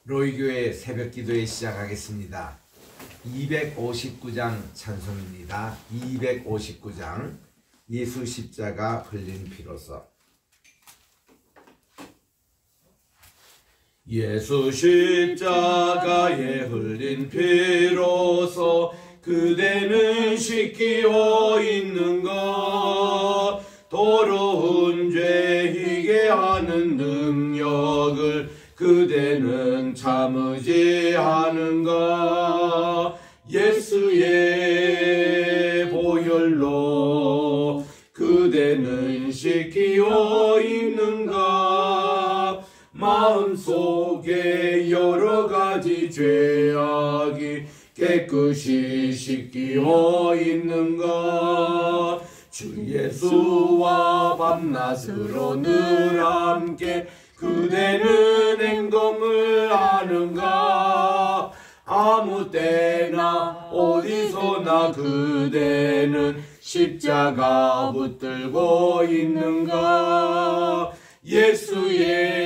로이교회 새벽기도회 시작하겠습니다. 259장 찬송입니다. 259장 예수 십자가 흘린 피로서. 예수 십자가에 흘린 피로서 그대는 씻기어 있는가. 더러운 죄 희게 하는 능력을 그대는 참으지 않은가. 예수의 보혈로 그대는 씻기어 있는가. 마음속에 여러가지 죄악이 깨끗이 씻기어 있는가. 주 예수와 밤낮으로 늘 함께 그대는 행동을 하는가. 아무 때나 어디서나 그대는 십자가 붙들고 있는가. 예수의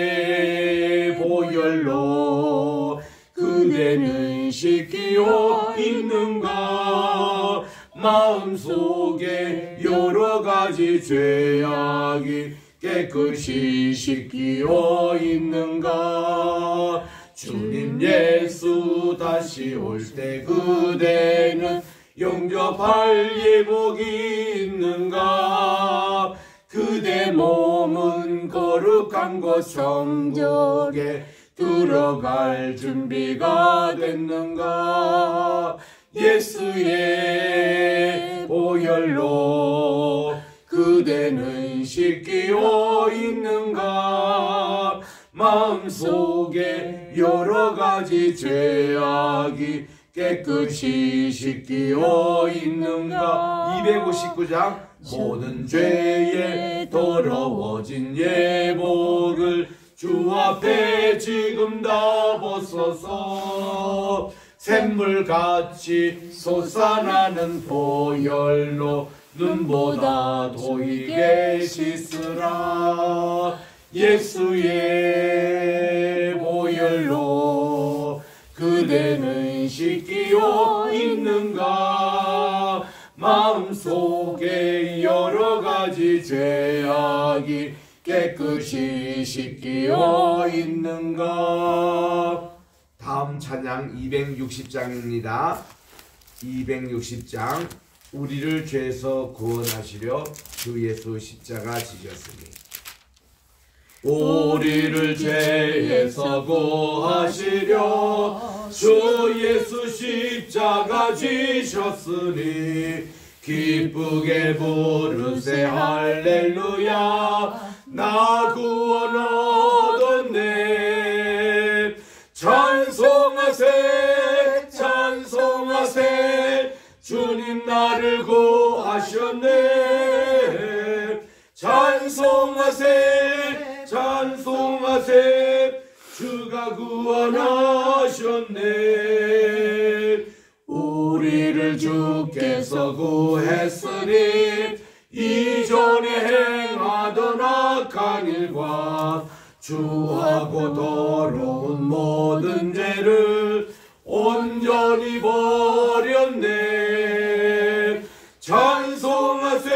보혈로 그대는 씻기어 있는가. 마음속에 여러가지 죄악이 깨끗이 씻기어 있는가. 주님 예수 다시 올 때 그대는 영접할 예복이 있는가. 그대 몸은 거룩한 곳 성적에 들어갈 준비가 됐는가. 예수의 보혈로 그대는 씻기어 있는가. 마음속에 여러가지 죄악이 깨끗이 씻기어 있는가. 259장 모든 죄에 더러워진 예복을 주 앞에 지금 다 벗어서 샘물같이 솟아나는 보혈로 눈보다 도이게 씻으라. 예수의 보혈로 그대는 씻기어 있는가. 마음속에 여러가지 죄악이 깨끗이 씻기어 있는가. 다음 찬양 260장입니다. 260장 우리를 죄에서 구원하시려 주 예수 십자가 지셨으니. 우리를 죄에서 구하시려 주 예수 십자가 지셨으니. 기쁘게 부르세 할렐루야. 나 구원 얻었네. 찬송하세 찬송하세 주님 나를 구하셨네. 찬송하세 찬송하세 주가 구원하셨네. 우리를 주께서 구했으니 이전에 행하던 악한 일과 주하고 더러운 모든 죄를 온전히 버렸네. 찬송하세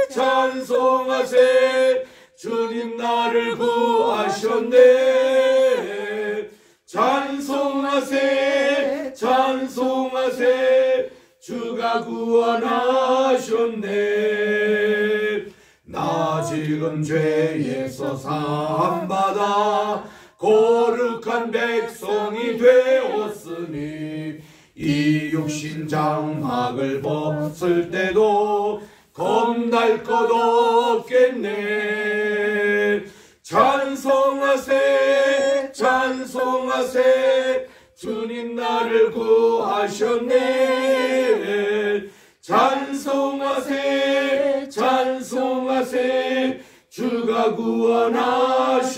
찬송하세 주님 나를 구하셨네. 찬송하세 찬송하세 주가 구원하셨네. 나 지금 죄에서 사함받아 거룩한 백성이 되었으니 이 육신 장막을 벗을 때도 겁날 것 없겠네. 찬송하세 찬송하세 주님 나를 구하셨네. 찬송하세 찬송하세 주가 구원하셨네.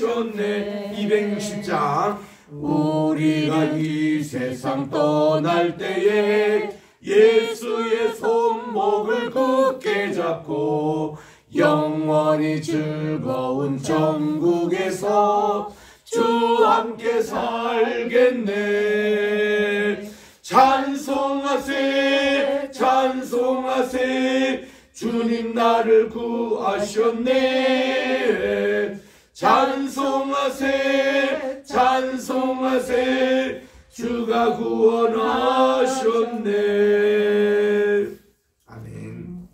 260장 우리가 이 세상 떠날 때에 예수의 손목을 굳게 잡고 영원히 즐거운 천국에서 주 함께 살겠네. 찬송하세 찬송하세 주님 나를 구하셨네. 찬송하세 찬송하세 주가 구원하셨네. 아멘.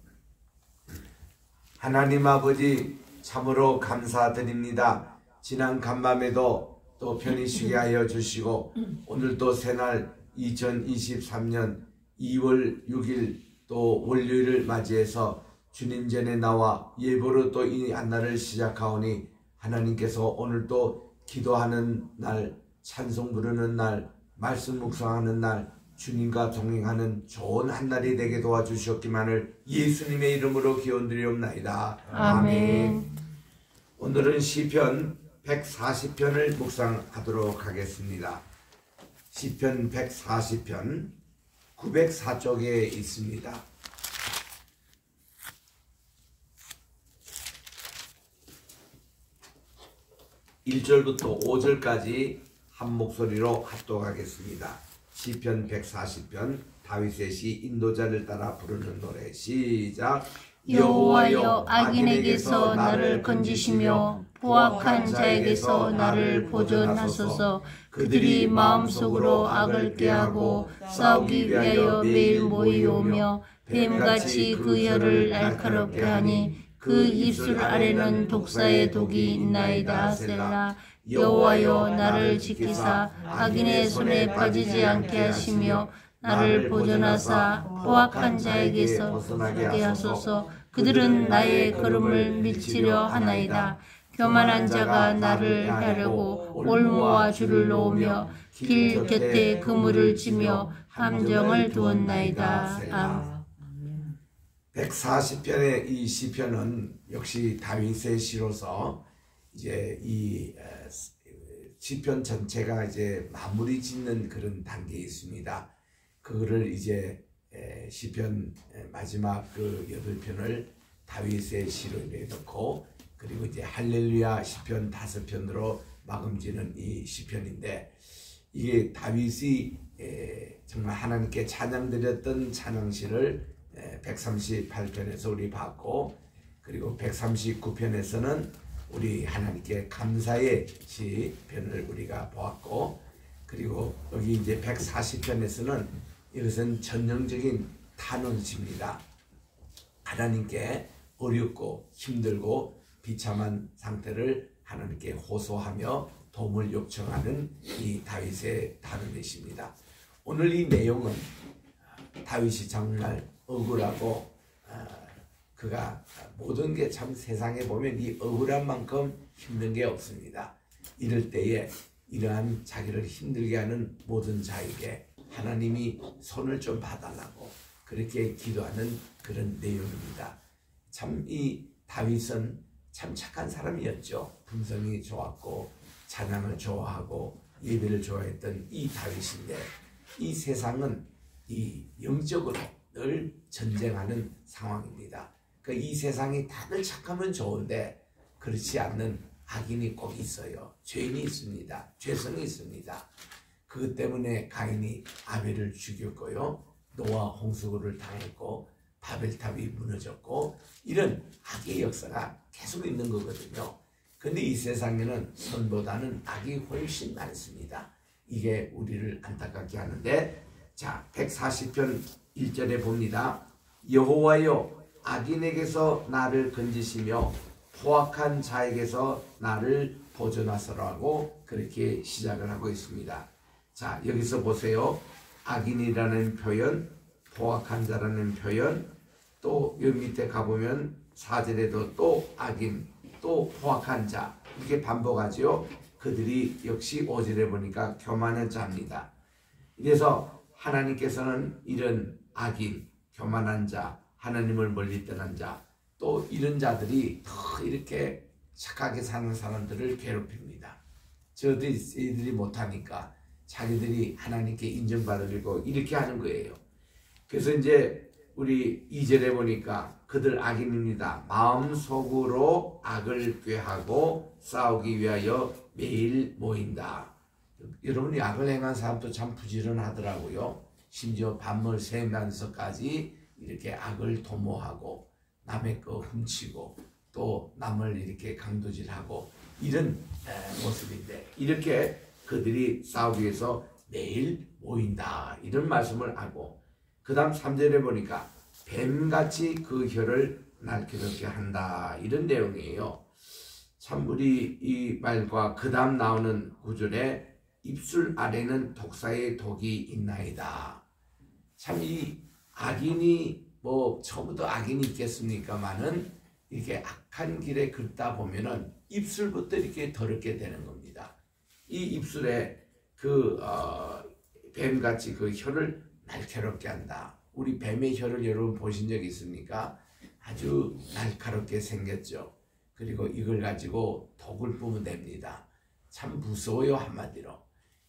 하나님 아버지 참으로 감사드립니다. 지난 간밤에도 또 편히 쉬게 하여 주시고 오늘도 새날 2023년 2월 6일 또 월요일을 맞이해서 주님 전에 나와 예보로 또 이 한날을 시작하오니 하나님께서 오늘도 기도하는 날, 찬송 부르는 날, 말씀 묵상하는 날, 주님과 동행하는 좋은 한날이 되게 도와주셨기만을 예수님의 이름으로 기원드리옵나이다. 아멘. 오늘은 시편 140편을 묵상하도록 하겠습니다. 시편 140편 904쪽에 있습니다. 1절부터 5절까지 한 목소리로 합독하겠습니다. 시편 140편 다윗의 시 인도자를 따라 부르는 노래 시작. 여호와여 악인에게서 나를 건지시며 포악한 자에게서 나를 보존하소서. 그들이 마음속으로 악을 꾀하고 싸우기 위하여 매일 모이오며 뱀같이 그 혀를 날카롭게 하니 그 입술 아래는 독사의 독이 있나이다. 셀라. 여호와여 나를 지키사 악인의 손에 빠지지 않게 하시며 나를 보존하사 포악한 자에게서 벗어나게 하소서. 그들은 나의 걸음을 밀치려 하나이다. 교만한 자가 나를 하려고 올무와 줄을 놓으며 길 곁에 그물을 치며 함정을 두었나이다. 아멘. 140편의 이 시편은 역시 다윗의 시로서 이제 이 시편 전체가 이제 마무리 짓는 그런 단계에 있습니다. 그거를 이제 시편 마지막 그 8편을 다윗의 시로 넣고 그리고 이제 할렐루야 시편 5편으로 마감지는 이 시편인데 이게 다윗이 정말 하나님께 찬양드렸던 찬양시를 138편에서 우리 봤고 그리고 139편에서는 우리 하나님께 감사의 시편을 우리가 보았고 그리고 여기 이제 140편에서는 이것은 전형적인 탄원시입니다. 하나님께 어렵고 힘들고 비참한 상태를 하나님께 호소하며 도움을 요청하는 이 다윗의 단원의 시입니다. 오늘 이 내용은 다윗이 정말 억울하고 그가 모든 게 참 세상에 보면 이 억울한 만큼 힘든 게 없습니다. 이럴 때에 이러한 자기를 힘들게 하는 모든 자에게 하나님이 손을 좀 봐달라고 그렇게 기도하는 그런 내용입니다. 참 이 다윗은 참 착한 사람이었죠. 품성이 좋았고 찬양을 좋아하고 예배를 좋아했던 이 다윗인데 이 세상은 이 영적으로 늘 전쟁하는 상황입니다. 이 세상이 다들 착하면 좋은데 그렇지 않는 악인이 꼭 있어요. 죄인이 있습니다. 죄성이 있습니다. 그것 때문에 가인이 아벨을 죽였고요. 노아 홍수를 당했고 바벨탑이 무너졌고 이런 악의 역사가 계속 있는 거거든요. 근데 이 세상에는 선보다는 악이 훨씬 많습니다. 이게 우리를 안타깝게 하는데 자 140편 1절에 봅니다. 여호와여 악인에게서 나를 건지시며 포악한 자에게서 나를 보존하소라고 그렇게 시작을 하고 있습니다. 자 여기서 보세요. 악인이라는 표현, 포악한 자라는 표현, 또 여기 밑에 가보면 4절에도 또 악인, 또 포악한 자 이렇게 반복하죠. 그들이 역시 5절에 보니까 교만한 자입니다. 그래서 하나님께서는 이런 악인, 교만한 자, 하나님을 멀리 떠난 자, 또 이런 자들이 더 이렇게 착하게 사는 사람들을 괴롭힙니다. 저들이 못하니까 자기들이 하나님께 인정받으려고 이렇게 하는 거예요. 그래서 이제 우리 2절에 보니까 그들 악인입니다. 마음속으로 악을 꾀하고 싸우기 위하여 매일 모인다. 여러분이 악을 행한 사람도 참 부지런하더라고요. 심지어 밤을 새면서까지 이렇게 악을 도모하고 남의 거 훔치고 또 남을 이렇게 강도질하고 이런 모습인데, 이렇게 그들이 싸우기 위해서 매일 모인다 이런 말씀을 하고, 그 다음 3절에 보니까 뱀같이 그 혀를 날카롭게 한다 이런 내용이에요. 참 우리 이 말과 그 다음 나오는 구절에 입술 아래는 독사의 독이 있나이다. 참 이 악인이 뭐 처음부터 악인이 있겠습니까마는 이렇게 악한 길에 걷다 보면은 입술부터 이렇게 더럽게 되는 겁니다. 이 입술에 그 뱀같이 그 혀를 날카롭게 한다. 우리 뱀의 혀를 여러분 보신 적 있습니까? 아주 날카롭게 생겼죠. 그리고 이걸 가지고 독을 뿜어냅니다. 참 무서워요, 한마디로.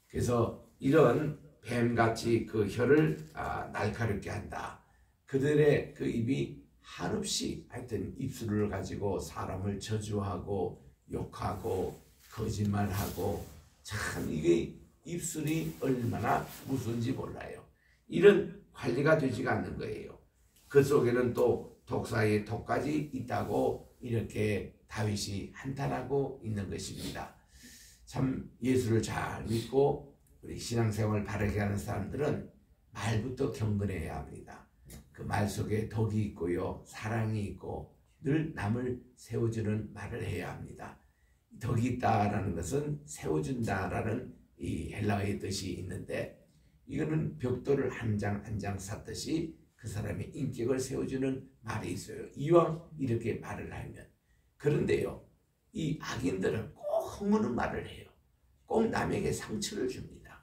그래서 이런 뱀같이 그 혀를 날카롭게 한다. 그들의 그 입이 한없이 하여튼 입술을 가지고 사람을 저주하고 욕하고 거짓말하고, 참 이게 입술이 얼마나 무서운지 몰라요. 이런 관리가 되지가 않는 거예요. 그 속에는 또 독사의 독까지 있다고 이렇게 다윗이 한탄하고 있는 것입니다. 참 예수를 잘 믿고 우리 신앙생활을 바르게 하는 사람들은 말부터 경건해야 합니다. 그 말 속에 덕이 있고요, 사랑이 있고 늘 남을 세워주는 말을 해야 합니다. 덕이 있다라는 것은 세워준다라는 이 헬라어의 뜻이 있는데, 이거는 벽돌을 한 장 한 장 쌓듯이 그 사람의 인격을 세워주는 말이 있어요. 이왕 이렇게 말을 하면. 그런데요, 이 악인들은 꼭 허무는 말을 해요. 꼭 남에게 상처를 줍니다.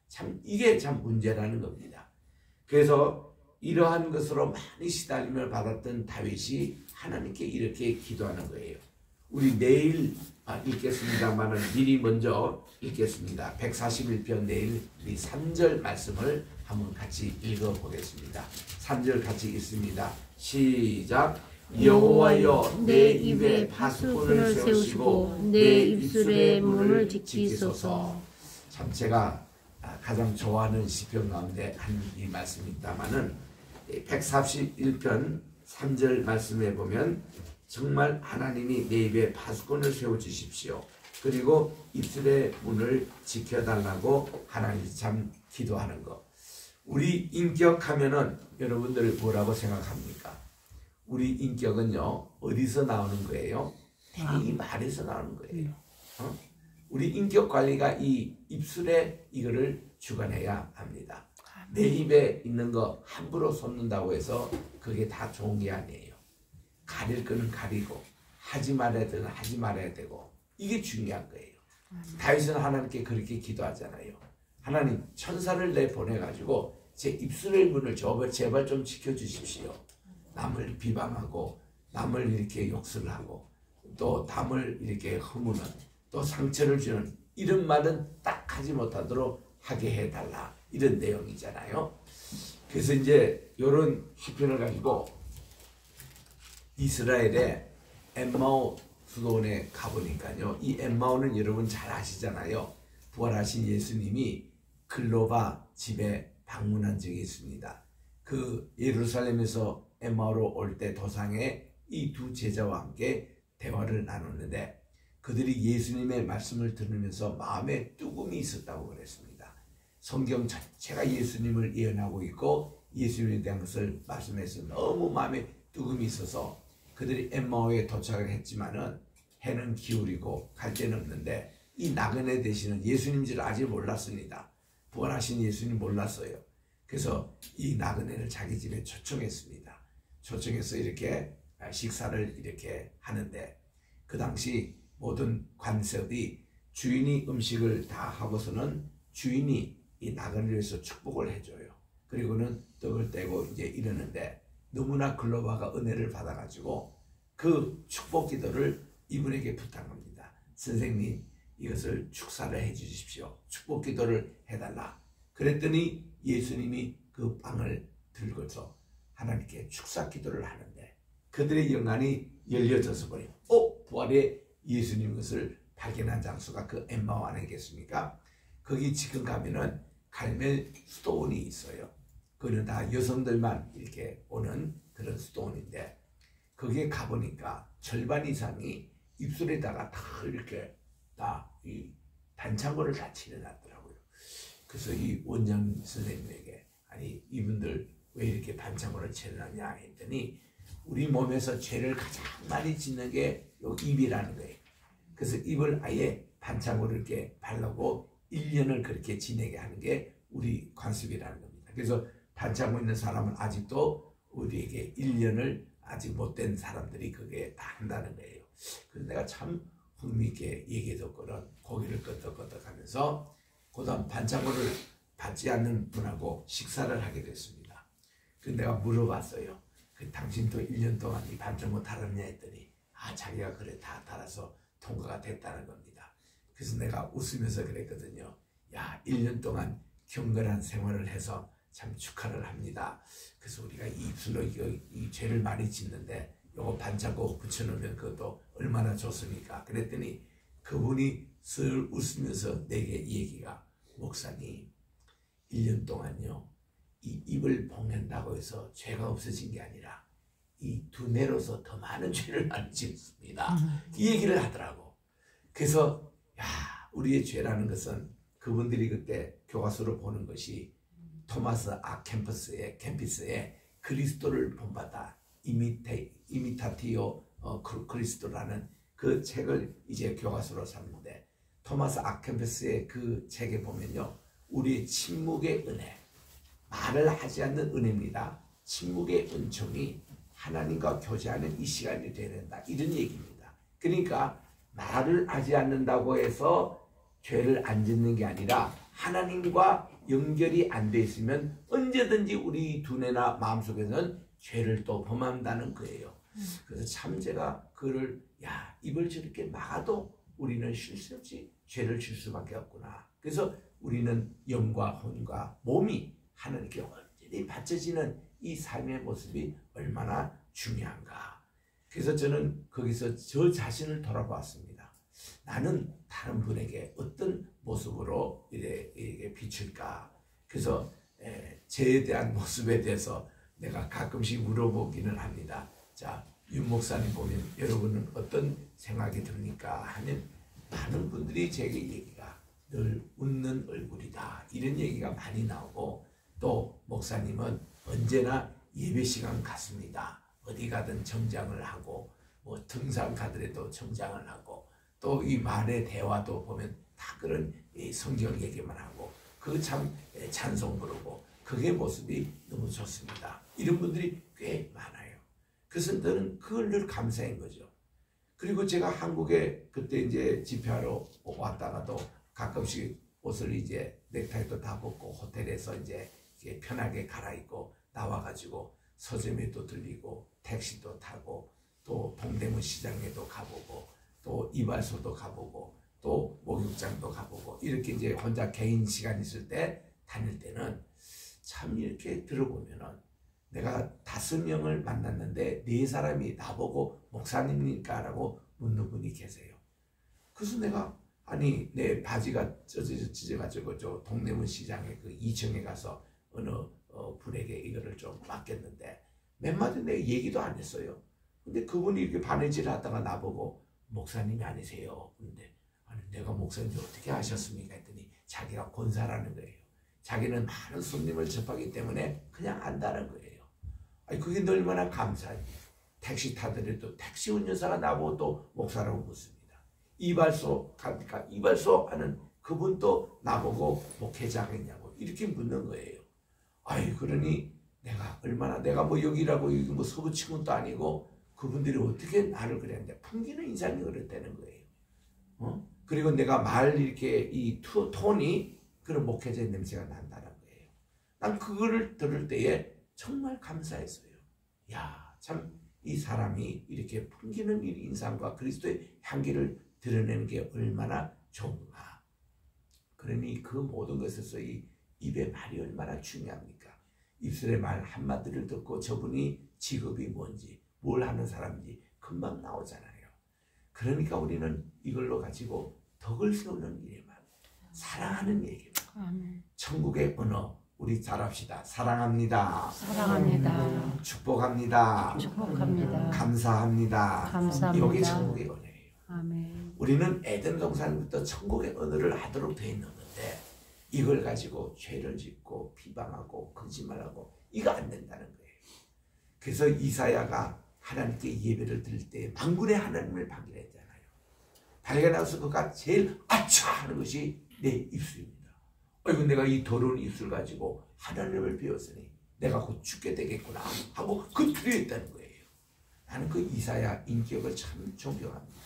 참 이게 참 문제라는 겁니다. 그래서 이러한 것으로 많이 시달림을 받았던 다윗이 하나님께 이렇게 기도하는 거예요. 우리 내일 읽겠습니다만 미리 먼저 읽겠습니다. 141편 내일 우리 3절 말씀을 한번 같이 읽어보겠습니다. 3절 같이 읽습니다. 시작. 여호와여 내 입에 파수꾼을 세우시고 내 입술의 문을 지키소서. 참 제가 가장 좋아하는 시편 가운데 한 이 말씀이 있다마는 141편 3절 말씀에 보면 정말 하나님이 내 입에 파수꾼을 세워주십시오. 그리고 입술의 문을 지켜달라고 하나님 참 기도하는 것. 우리 인격하면은 여러분들 뭐라고 생각합니까? 우리 인격은요 어디서 나오는 거예요? 이 말에서 나오는 거예요. 우리 인격 관리가 이 입술에 이거를 주관해야 합니다. 내 입에 있는 거 함부로 쏟는다고 해서 그게 다 좋은 게 아니에요. 가릴 거는 가리고 하지 말아야 되는 하지 말아야 되고, 이게 중요한 거예요. 다윗은 하나님께 그렇게 기도하잖아요. 하나님 천사를 내보내가지고 제 입술의 문을 제발 좀 지켜주십시오. 남을 비방하고 남을 이렇게 욕설 하고 또 남을 이렇게 허무는 또 상처를 주는 이런 말은 딱 하지 못하도록 하게 해달라, 이런 내용이잖아요. 그래서 이제 이런 시편을 가지고 이스라엘의 엠마오 수도원에 가보니까요, 이 엠마오는 여러분 잘 아시잖아요. 부활하신 예수님이 글로바 집에 방문한 적이 있습니다. 그 예루살렘에서 엠마오로 올 때 도상에 이 두 제자와 함께 대화를 나눴는데, 그들이 예수님의 말씀을 들으면서 마음에 뚜금이 있었다고 그랬습니다. 성경 자체가 예수님을 예언하고 있고 예수님에 대한 것을 말씀해서 너무 마음에 뚜금이 있어서 그들이 엠마오에 도착을 했지만은 해는 기울이고 갈 데는 없는데, 이 나그네 되시는 예수님 줄 아직 몰랐습니다. 부활하신 예수님 몰랐어요. 그래서 이 나그네를 자기 집에 초청했습니다. 초청해서 이렇게 식사를 이렇게 하는데, 그 당시 모든 관습이 주인이 음식을 다 하고서는 주인이 이 나그네를 위해서 축복을 해줘요. 그리고는 떡을 떼고 이제 이러는데, 너무나 글로바가 은혜를 받아가지고 그 축복 기도를 이분에게 부탁합니다. 선생님, 이것을 축사를 해주십시오. 축복 기도를 해달라. 그랬더니 예수님이 그 빵을 들고서 하나님께 축사 기도를 하는데, 그들의 영안이 열려져서 버려요. 부활의 예수님 것을 발견한 장소가 그 엠마오 아니겠습니까? 거기 지금 가면은 갈멜 수도원이 있어요. 그거는 다 여성들만 이렇게 오는 그런 수도원인데, 거기에 가보니까 절반 이상이 입술에다가 다 이렇게 다 이 반창고를 다 칠해놨더라고요. 그래서 이 원장 선생님에게, 아니 이분들 왜 이렇게 반창고를 칠해놨냐 했더니, 우리 몸에서 죄를 가장 많이 짓는 게 요 입이라는 거예요. 그래서 입을 아예 반창고를 이렇게 바르고 1년을 그렇게 지내게 하는 게 우리 관습이라는 겁니다. 그래서 반창고 있는 사람은 아직도 우리에게 1년을 아직 못된 사람들이 그게 다 한다는 거예요. 그래서 내가 참 흥미있게 얘기 듣고는 고개를 끄덕끄덕 하면서 그 다음 반창고를 받지 않는 분하고 식사를 하게 됐습니다. 그래서 내가 물어봤어요. 당신도 1년 동안 이 반창고 달았냐 했더니, 자기가 그래 다 달아서 통과가 됐다는 겁니다. 그래서 내가 웃으면서 그랬거든요. 야, 1년 동안 경건한 생활을 해서 참 축하를 합니다. 그래서 우리가 이 입술로 이 죄를 많이 짓는데 요거 반창고 붙여놓으면 그것도 얼마나 좋습니까? 그랬더니 그분이 슬 웃으면서 내게 이 얘기가, 목사님 1년 동안요 이 입을 봉낸다고 해서 죄가 없어진 게 아니라 이 두뇌로서 더 많은 죄를 많이 짓습니다. 이 얘기를 하더라고. 그래서 야, 우리의 죄라는 것은 그분들이 그때 교과서로 보는 것이 토마스 캠피스의 그리스도를 본받아 이미타티오 그리스도라는 그 책을 이제 교과서로 삼는데, 토마스 캠피스의 그 책에 보면요, 우리의 침묵의 은혜, 말을 하지 않는 은혜입니다. 침묵의 은총이 하나님과 교제하는 이 시간이 되어야 된다, 이런 얘기입니다. 그러니까 말을 하지 않는다고 해서 죄를 안 짓는 게 아니라, 하나님과 연결이 안 돼 있으면 언제든지 우리 두뇌나 마음속에서는 죄를 또 범한다는 거예요. 그래서 참 제가 그를, 야, 입을 저렇게 막아도 우리는 쉴 수 없이 죄를 질 수밖에 없구나. 그래서 우리는 영과 혼과 몸이 하나님께 완전히 바쳐지는 이 삶의 모습이 얼마나 중요한가. 그래서 저는 거기서 저 자신을 돌아보았습니다. 나는 다른 분에게 어떤 모습으로 이렇게 비출까. 그래서 죄에 대한 모습에 대해서 내가 가끔씩 물어보기는 합니다. 자, 윤 목사님 보면 여러분은 어떤 생각이 듭니까? 하면 많은 분들이 제게 얘기가 늘 웃는 얼굴이다, 이런 얘기가 많이 나오고, 또 목사님은 언제나 예배 시간 갔습니다. 어디 가든 정장을 하고, 뭐 등산 가더라도 정장을 하고, 또 이 말의 대화도 보면 다 그런 성경 얘기만 하고, 그 참 찬송 부르고, 그게 모습이 너무 좋습니다. 이런 분들이 꽤 많아요. 그래서 저는 그걸 늘 감사한 거죠. 그리고 제가 한국에 그때 이제 집회하러 왔다가도 가끔씩 옷을 이제 넥타이도 다 벗고 호텔에서 이제 편하게 갈아입고 나와가지고 서점에도 들리고 택시도 타고 또 동대문 시장에도 가보고 또 이발소도 가보고 또 목욕장도 가보고, 이렇게 이제 혼자 개인 시간 있을 때 다닐 때는 참 이렇게 들어보면은 내가 5명을 만났는데 4사람이 나보고 목사님입니까? 라고 묻는 분이 계세요. 그래서 내가, 아니 내 바지가 찢어가지고 저 동대문 시장에 그 2층에 가서 어느 분에게 이거를 좀 맡겼는데 몇 마디 내 얘기도 안 했어요. 근데 그분이 이렇게 바느질 하다가 나보고 목사님이 아니세요? 근데 아니 내가 목사인지 어떻게 아셨습니까? 했더니 자기가 권사라는 거예요. 자기는 많은 손님을 접하기 때문에 그냥 안다는 거예요. 아니 그게 얼마나 감사해요. 택시 타더라도 택시 운전사가 나보고 또 목사라고 묻습니다. 이발소 가니까 이발소 하는 그분도 나보고 목회자겠냐고 이렇게 묻는 거예요. 아이 그러니 내가 뭐 여기라고 여기 뭐 서부 친구도 아니고 그분들이 어떻게 나를 그랬는데 풍기는 인상이 그랬다는 거예요. 그리고 내가 말 이렇게 이 톤이 그런 목회자의 냄새가 난다는 거예요. 난 그거를 들을 때에 정말 감사했어요. 야, 참 이 사람이 이렇게 풍기는 이 인상과 그리스도의 향기를 드러내는 게 얼마나 좋은가. 그러니 그 모든 것에서 이 입의 말이 얼마나 중요합니까? 입술의 말 한마디를 듣고 저분이 직업이 뭔지 뭘 하는 사람인지 금방 나오잖아요. 그러니까 우리는 이걸로 가지고 덕을 세우는 일에만 사랑하는 얘기 아멘. 천국의 언어 우리 잘합시다. 사랑합니다. 사랑합니다. 축복합니다. 축복합니다. 감사합니다. 감사합니다. 이게 천국의 언어예요. 아멘. 우리는 에덴 동산부터 천국의 언어를 하도록 되어 있는데 이걸 가지고 죄를 짓고 비방하고 거짓말하고 이거 안 된다는 거예요. 그래서 이사야가 하나님께 예배를 드릴 때 만군의 하나님을 발견했잖아요. 발견하고서 그가 제일 아차 하는 것이 내 입술입니다. 아이고 내가 이 더러운 입술 가지고 하나님을 배웠으니 내가 곧 죽게 되겠구나 하고 그 두려워했다는 거예요. 나는 그 이사야 인격을 참 존경합니다.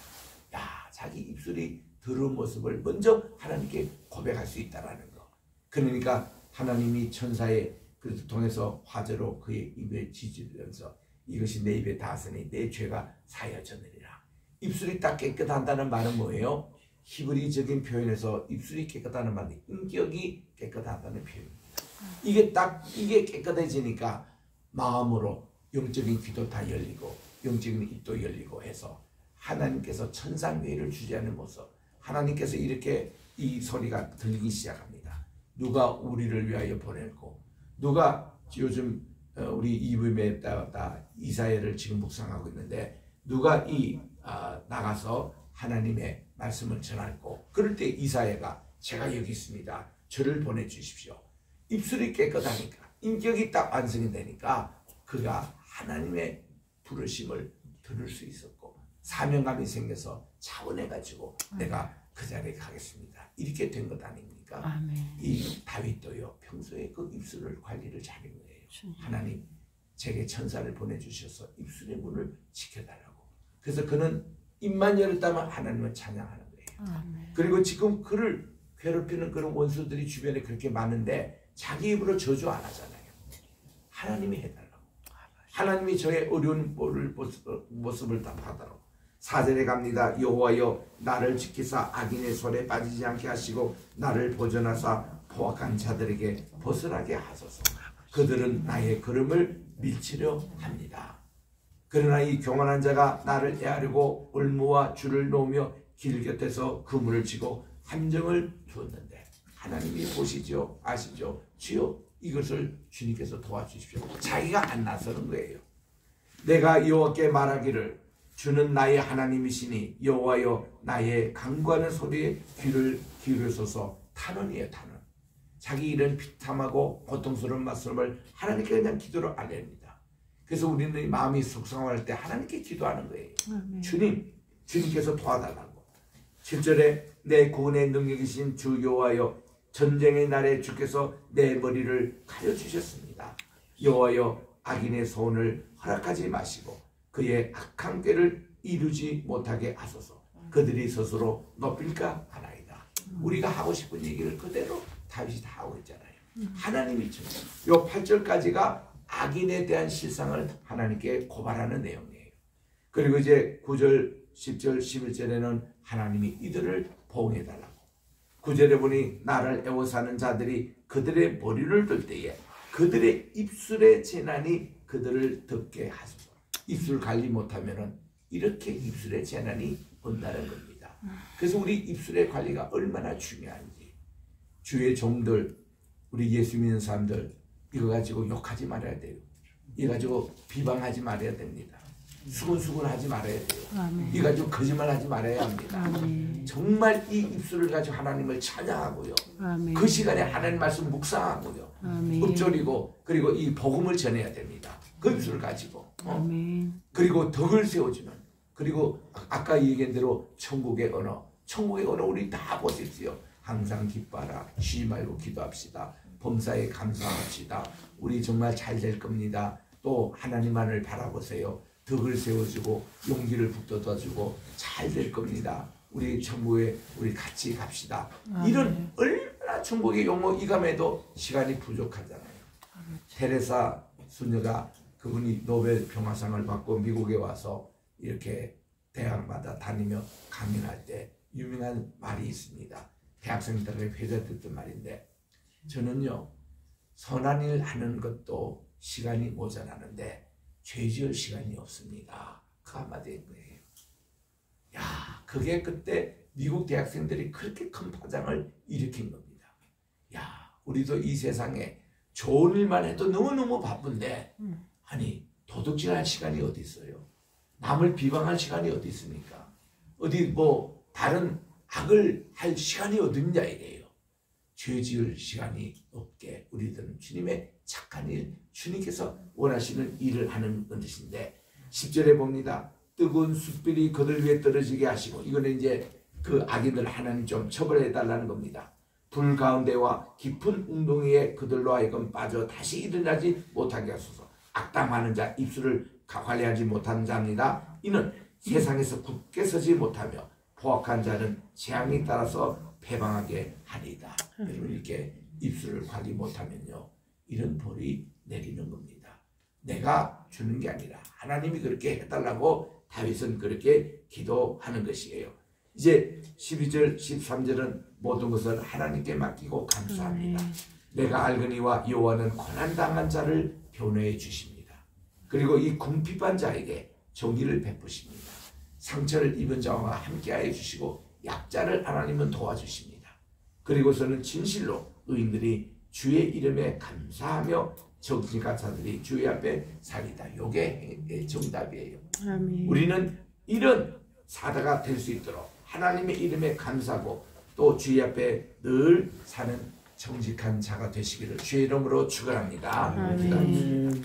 야, 자기 입술이 더러운 모습을 먼저 하나님께 고백할 수 있다는 거. 그러니까 하나님이 천사의 그래서 통해서 화재로 그의 입에 지지면서 이것이 내 입에 닿았으니 내 죄가 사여졌느니라. 입술이 딱 깨끗하다는 말은 뭐예요? 히브리적인 표현에서 입술이 깨끗하다는 말은 인격이 깨끗하다는 표현입니다. 이게 깨끗해지니까 마음으로 영적인 귀도 다 열리고 영적인 입도 열리고 해서 하나님께서 천상회의를 주재하는 모습, 하나님께서 이렇게 이 소리가 들리기 시작합니다. 누가 우리를 위하여 보내고 누가 요즘 우리 이브임에 따라 이사야를 지금 묵상하고 있는데 누가 나가서 하나님의 말씀을 전하고 그럴 때 이사야가 제가 여기 있습니다. 저를 보내주십시오. 입술이 깨끗하니까 인격이 딱 완성이 되니까 그가 하나님의 부르심을 들을 수 있었고 사명감이 생겨서 차원해가지고 내가 그 자리에 가겠습니다. 이렇게 된 것 아닙니까? 아멘. 이 다윗도요 평소에 그 입술을 관리를 잘한 거예요. 하나님 제게 천사를 보내주셔서 입술의 문을 지켜달라고. 그래서 그는 입만 열었다면 하나님을 찬양하는 거예요. 아멘. 그리고 지금 그를 괴롭히는 그런 원수들이 주변에 그렇게 많은데 자기 입으로 저주 안 하잖아요. 하나님이 해달라고. 하나님이 저의 어려운 모습을 다 받아라고. 4절에 갑니다. 여호와여 나를 지키사 악인의 손에 빠지지 않게 하시고 나를 보존하사 포악한 자들에게 벗어나게 하소서. 그들은 나의 걸음을 밀치려 합니다. 그러나 이 교만한 자가 나를 애하려고 올무와 줄을 놓으며 길 곁에서 그물을 치고 함정을 두었는데 하나님이 보시죠, 아시죠? 주여 이것을 주님께서 도와주십시오. 자기가 안 나서는 거예요. 내가 여호와께 말하기를 주는 나의 하나님이시니 여호와여 나의 간구하는 소리에 귀를 기울여소서. 탄원이에요, 탄원. 자기 이런 비참하고 고통스러운 말씀을 하나님께 그냥 기도로 알립니다. 그래서 우리는 마음이 속상할 때 하나님께 기도하는 거예요. 주님께서 도와달라고. 7절에 내 구원의 능력이신 주 여호와여 전쟁의 날에 주께서 내 머리를 가려주셨습니다. 여호와여 악인의 소원을 허락하지 마시고 그의 악한 꾀를 이루지 못하게 하소서. 그들이 스스로 높일까 하나이다. 우리가 하고 싶은 얘기를 그대로 다윗이 다 하고 있잖아요. 하나님이 요 8절까지가 악인에 대한 실상을 하나님께 고발하는 내용이에요. 그리고 이제 9절, 10절, 11절에는 하나님이 이들을 보응해달라고. 9절에 보니 나를 애워사는 자들이 그들의 머리를 들 때에 그들의 입술의 재난이 그들을 듣게 하소서. 입술 관리 못하면은 이렇게 입술의 재난이 온다는 겁니다. 그래서 우리 입술의 관리가 얼마나 중요한지 주의 종들, 우리 예수 믿는 사람들 이거 가지고 욕하지 말아야 돼요. 이거 가지고 비방하지 말아야 됩니다. 수근수근하지 말아야 돼요. 아멘. 이거 가지고 거짓말하지 말아야 합니다. 아멘. 정말 이 입술을 가지고 하나님을 찬양하고요. 아멘. 그 시간에 하나님 말씀 묵상하고요. 아멘. 읊조리고 그리고 이 복음을 전해야 됩니다. 그 입술을 가지고. 아멘. 그리고 덕을 세워주는. 그리고 아까 얘기한 대로 천국의 언어. 천국의 언어 우리 다 보십시오. 항상 기뻐하라. 쉬지 말고 기도합시다. 범사에 감사합시다. 우리 정말 잘 될 겁니다. 또 하나님만을 바라보세요. 덕을 세워주고 용기를 북돋아주고 잘 될 겁니다. 우리 천국에 우리 같이 갑시다. 이런 얼마나 천국의 용어 이감에도 시간이 부족하잖아요. 테레사 수녀가 그분이 노벨 평화상을 받고 미국에 와서 이렇게 대학마다 다니며 강연할 때 유명한 말이 있습니다. 대학생들에게 회자됐던 말인데 저는요 선한 일 하는 것도 시간이 모자라는데 죄 지을 시간이 없습니다. 그 한마디인 거예요. 야, 그게 그때 미국 대학생들이 그렇게 큰 파장을 일으킨 겁니다. 야, 우리도 이 세상에 좋은 일만 해도 너무너무 바쁜데 아니 도둑질할 시간이 어디 있어요? 남을 비방할 시간이 어디 있습니까? 어디 뭐 다른 악을 할 시간이 어디 있냐 이래요. 죄 지을 시간이 없게 우리들은 주님의 착한 일, 주님께서 원하시는 일을 하는 것인데 10절에 봅니다. 뜨거운 숯불이 그들 위에 떨어지게 하시고, 이거는 이제 그 악인들 하나님 좀 처벌해 달라는 겁니다. 불 가운데와 깊은 웅덩이에 그들로 하여금 빠져 다시 일어나지 못하게 하소서. 악담하는 자, 입술을 관리하지 못하는 자입니다. 이는 세상에서 굳게 서지 못하며 포악한 자는 재앙에 따라서 패방하게 하리이다. 여러분, 이렇게 입술을 관리 못하면요, 이런 벌이 내리는 겁니다. 내가 주는 게 아니라 하나님이 그렇게 해달라고 다윗은 그렇게 기도하는 것이에요. 이제 12절 13절은 모든 것을 하나님께 맡기고 감사합니다. 내가 알거니와 여호와는 고난당한 자를 변호해 주십니다. 그리고 이 궁핍한 자에게 정의를 베푸십니다. 상처를 입은 자와 함께하여 주시고 약자를 하나님은 도와주십니다. 그리고서는 진실로 의인들이 주의 이름에 감사하며 정직한 자들이 주의 앞에 살리다. 요게 정답이에요. 아멘. 우리는 이런 사다가 될 수 있도록 하나님의 이름에 감사하고 또 주의 앞에 늘 사는 정직한 자가 되시기를 주의 이름으로 축원합니다. 아멘.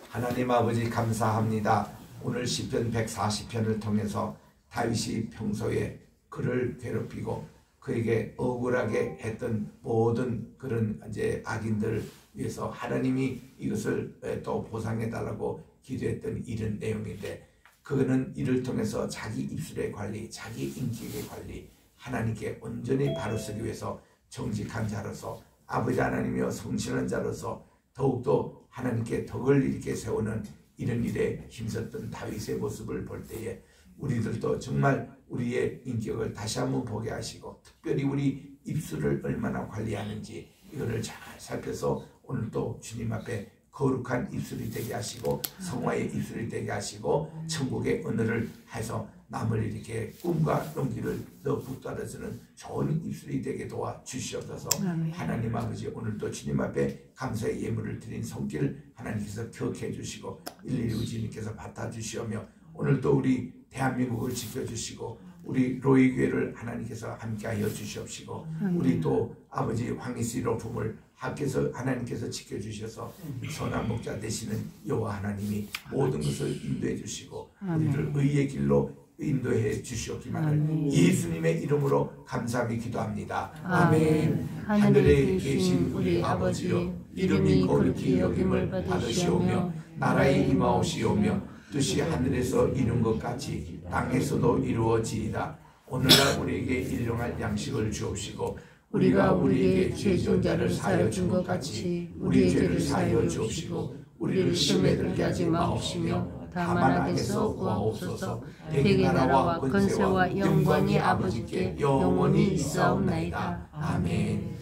하나님 아버지 감사합니다. 오늘 시편 140편을 통해서 다윗이 평소에 그를 괴롭히고 그에게 억울하게 했던 모든 그런 이제 악인들 위해서 하나님이 이것을 또 보상해 달라고 기도했던 이런 내용인데, 그거는 이를 통해서 자기 입술의 관리, 자기 인격의 관리, 하나님께 온전히 바로 서기 위해서 정직한 자로서 아버지 하나님이여 성실한 자로서 더욱더 하나님께 덕을 이렇게 세우는 이런 일에 힘썼던 다윗의 모습을 볼 때에 우리들도 정말 우리의 인격을 다시 한번 보게 하시고, 특별히 우리 입술을 얼마나 관리하는지 이거를 잘 살펴서 오늘도 주님 앞에 거룩한 입술이 되게 하시고 성화의 입술이 되게 하시고 천국의 언어를 해서 남을 이렇게 꿈과 용기를 더 북돋아주는 좋은 입술이 되게 도와주시옵소서. 하나님 아버지, 오늘도 주님 앞에 감사의 예물을 드린 손길 하나님께서 기억해 주시고 일일이 우주님께서 받아주시오며, 오늘도 우리 대한민국을 지켜주시고 우리 로이교회를 하나님께서 함께하여 주시옵시고 우리 또 아버지 황희씨 로품을 하나님께서 지켜주셔서 선한 목자 되시는 여호와 하나님이 모든 것을 인도해 주시고 우리를 의의 길로 인도해 주시옵기만을 예수님의 이름으로 감사하며 기도합니다. 아멘. 하늘에 계신 우리 아버지여, 이름이 거룩히 여김을 받으시오며 나라의 임하옵시오며 뜻이 하늘에서 이룬 것 같이 땅에서도 이루어지이다. 오늘날 우리에게 일용할 양식을 주옵시고 우리가 우리에게 죄 지은 자를 사하여 준 것 같이 우리의 죄를 사하여 주옵시고 우리를 시험에 들게 하지 마옵시며 다만 악에서 구하옵소서. 대개 나라와 권세와 영광이 아버지께 영원히 있사옵나이다. 아멘.